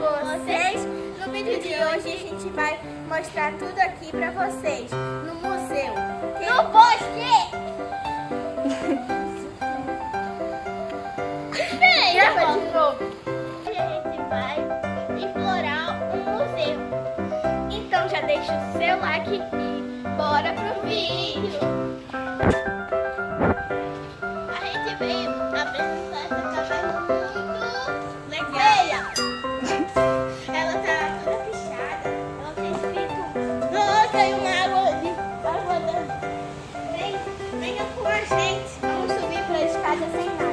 vocês. No vídeo de hoje a gente vai mostrar tudo aqui pra vocês no museu. No bosque! Grava de novo. Hoje a gente vai explorar um museu. Então já deixa o seu like e bora pro vídeo. A gente veio apresentar essa caverna muito legal. Ela tá toda fechada. Ela tem escrito. Oh, tem uma água ali. Venha com a gente. Vamos subir pra escada sem nada.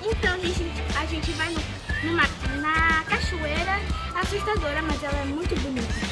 Então, a gente vai na cachoeira assustadora, mas ela é muito bonita.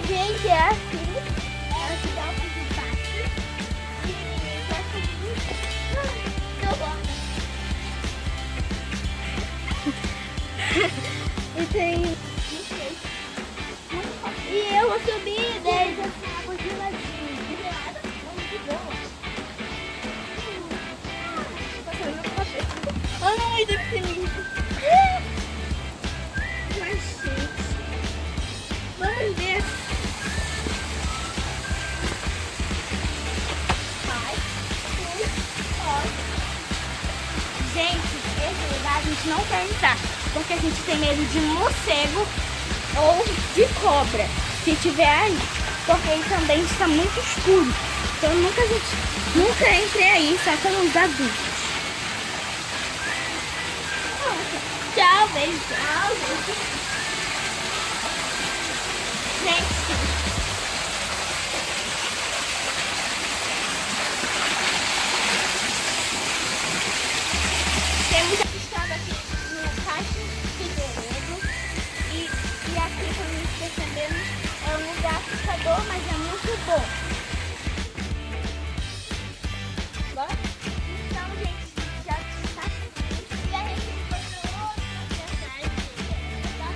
Gente, é assim. Ela se dá um de baixo. E tem. E eu vou subir desde a água de ladinho. Ai, deve ser lindo. Mas, gente, vamos ver. Gente, esse lugar a gente não quer entrar, porque a gente tem medo de morcego ou de cobra, se tiver aí, porque aí também está muito escuro. Então a gente nunca entrei aí, só com os adultos. Tchau, beijo. Tchau, beijo. Gente, temos estado aqui no Cacho Figueiredo e aqui, como nós percebemos, é um lugar assustador, mas é muito bom. Bora? Então, gente, já está aqui e a gente foi para outra cidade, tá?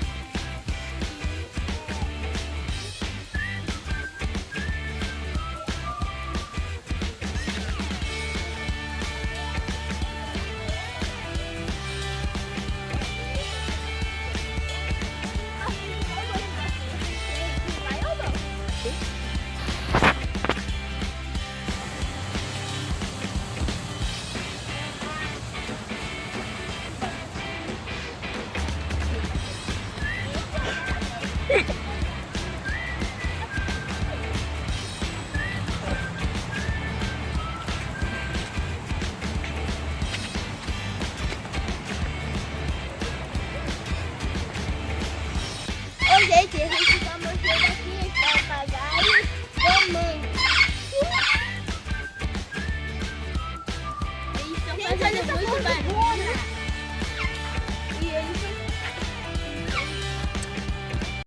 Oi, gente,